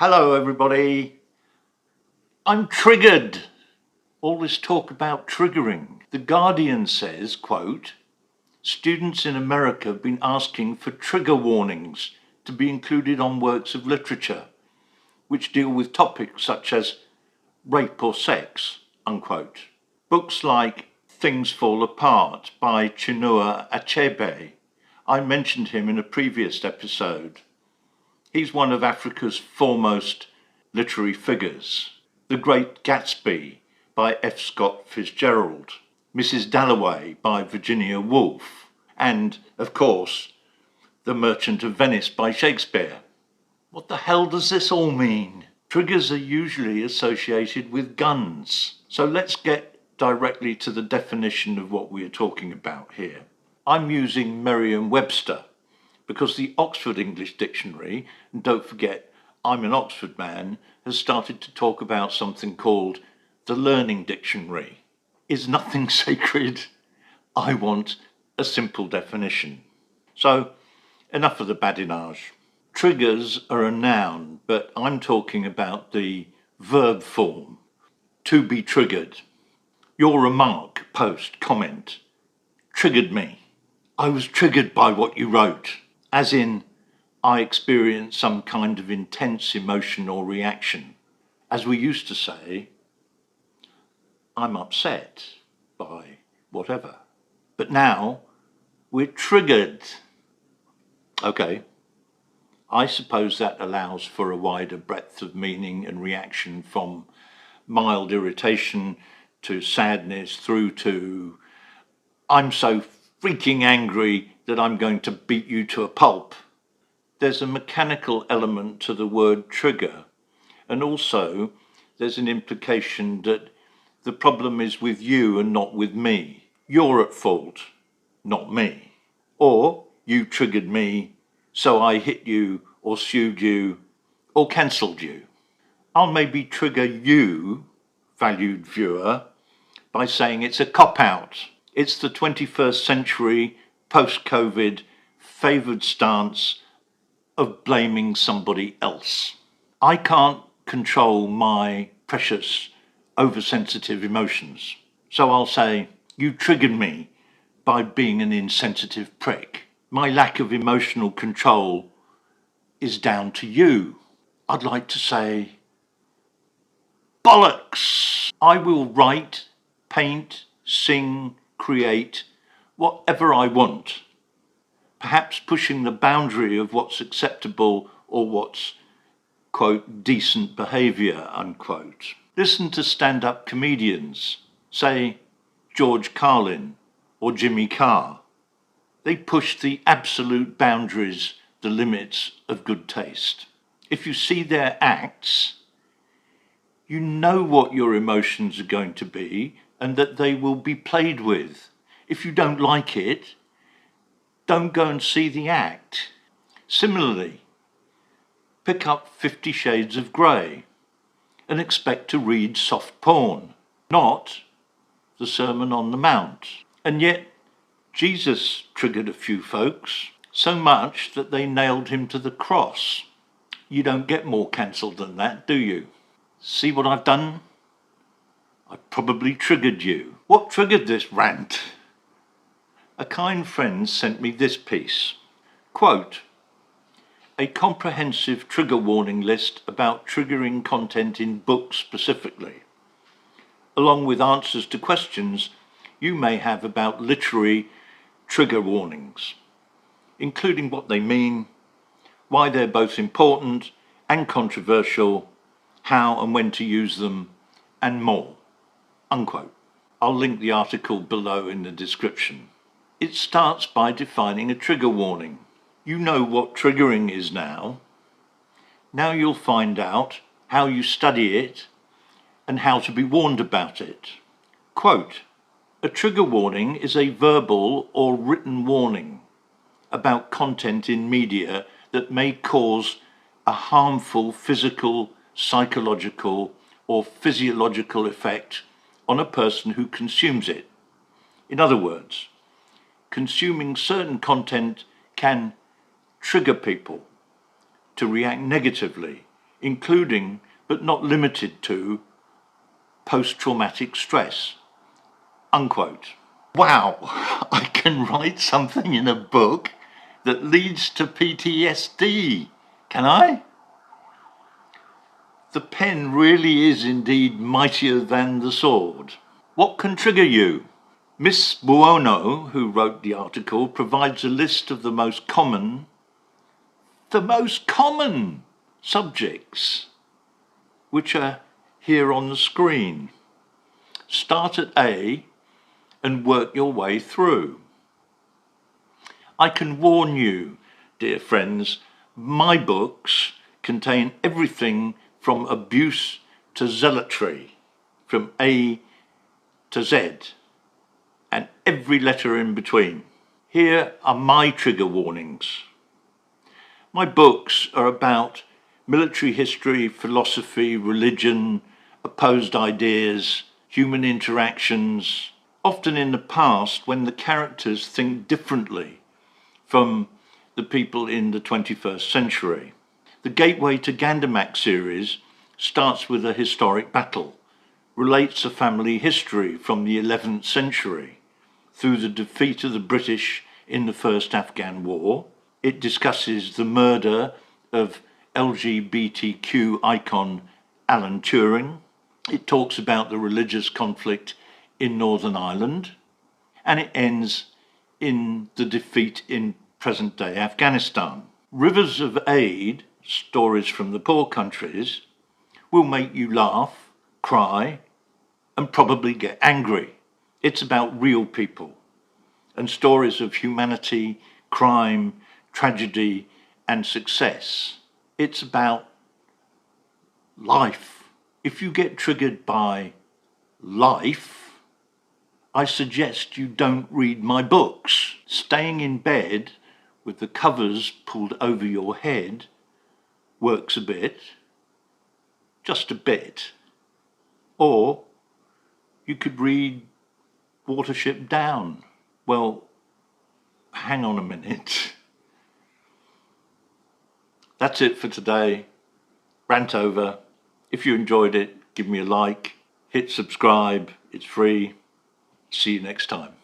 Hello, everybody. I'm triggered. All this talk about triggering. The Guardian says, quote, students in America have been asking for trigger warnings to be included on works of literature, which deal with topics such as rape or sex, unquote. Books like Things Fall Apart by Chinua Achebe. I mentioned him in a previous episode. He's one of Africa's foremost literary figures. The Great Gatsby by F. Scott Fitzgerald, Mrs. Dalloway by Virginia Woolf, and, of course, The Merchant of Venice by Shakespeare. What the hell does this all mean? Triggers are usually associated with guns. So let's get directly to the definition of what we're talking about here. I'm using Merriam-Webster because the Oxford English Dictionary, and don't forget, I'm an Oxford man, has started to talk about something called the Learning Dictionary. Is nothing sacred? I want a simple definition. So, enough of the badinage. Triggers are a noun, but I'm talking about the verb form, to be triggered. Your remark, post, comment, triggered me. I was triggered by what you wrote. As in, I experienced some kind of intense emotion or reaction. As we used to say, I'm upset by whatever. But now, we're triggered. Okay, I suppose that allows for a wider breadth of meaning and reaction, from mild irritation to sadness through to I'm so freaking angry that I'm going to beat you to a pulp. There's a mechanical element to the word trigger, and also there's an implication that the problem is with you and not with me. You're at fault, not me. Or you triggered me, so I hit you or sued you or cancelled you. I'll maybe trigger you, valued viewer, by saying it's a cop-out. It's the 21st century, post-COVID, favoured stance of blaming somebody else. I can't control my precious, oversensitive emotions. So I'll say, you triggered me by being an insensitive prick. My lack of emotional control is down to you. I'd like to say, bollocks! I will write, paint, sing, create, whatever I want, perhaps pushing the boundary of what's acceptable or what's, quote, decent behaviour, unquote. Listen to stand-up comedians, say George Carlin or Jimmy Carr. They push the absolute boundaries, the limits of good taste. If you see their acts, you know what your emotions are going to be and that they will be played with. If you don't like it, don't go and see the act. Similarly, pick up 50 Shades of Grey and expect to read soft porn, not the Sermon on the Mount. And yet, Jesus triggered a few folks, so much that they nailed him to the cross. You don't get more cancelled than that, do you? See what I've done? I probably triggered you. What triggered this rant? A kind friend sent me this piece. Quote, a comprehensive trigger warning list about triggering content in books specifically, along with answers to questions you may have about literary trigger warnings, including what they mean, why they're both important and controversial, how and when to use them, and more, unquote. I'll link the article below in the description. It starts by defining a trigger warning. You know what triggering is now. Now you'll find out how you study it and how to be warned about it. Quote, a trigger warning is a verbal or written warning about content in media that may cause a harmful physical, psychological, or physiological effect on a person who consumes it. In other words, consuming certain content can trigger people to react negatively including but not limited to post-traumatic stress, unquote. Wow, I can write something in a book that leads to PTSD, can I? The pen really is indeed mightier than the sword. What can trigger you? Miss Buono, who wrote the article, provides a list of the most common subjects, which are here on the screen. Start at A and work your way through. I can warn you, dear friends, my books contain everything from abuse to zealotry, from A to Z, and every letter in between. Here are my trigger warnings. My books are about military history, philosophy, religion, opposed ideas, human interactions, often in the past when the characters think differently from the people in the 21st century. The Gateway to Gandamak series starts with a historic battle, relates a family history from the 11th century through the defeat of the British in the First Afghan War. It discusses the murder of LGBTQ icon Alan Turing. It talks about the religious conflict in Northern Ireland, and it ends in the defeat in present-day Afghanistan. Rivers of Aid, stories from the poor countries, will make you laugh, cry, and probably get angry. It's about real people and stories of humanity, crime, tragedy, and success. It's about life. If you get triggered by life, I suggest you don't read my books. Staying in bed with the covers pulled over your head works a bit, just a bit. Or you could read Watership Down. Well, hang on a minute. That's it for today. Rant over. If you enjoyed it, give me a like, hit subscribe, it's free. See you next time.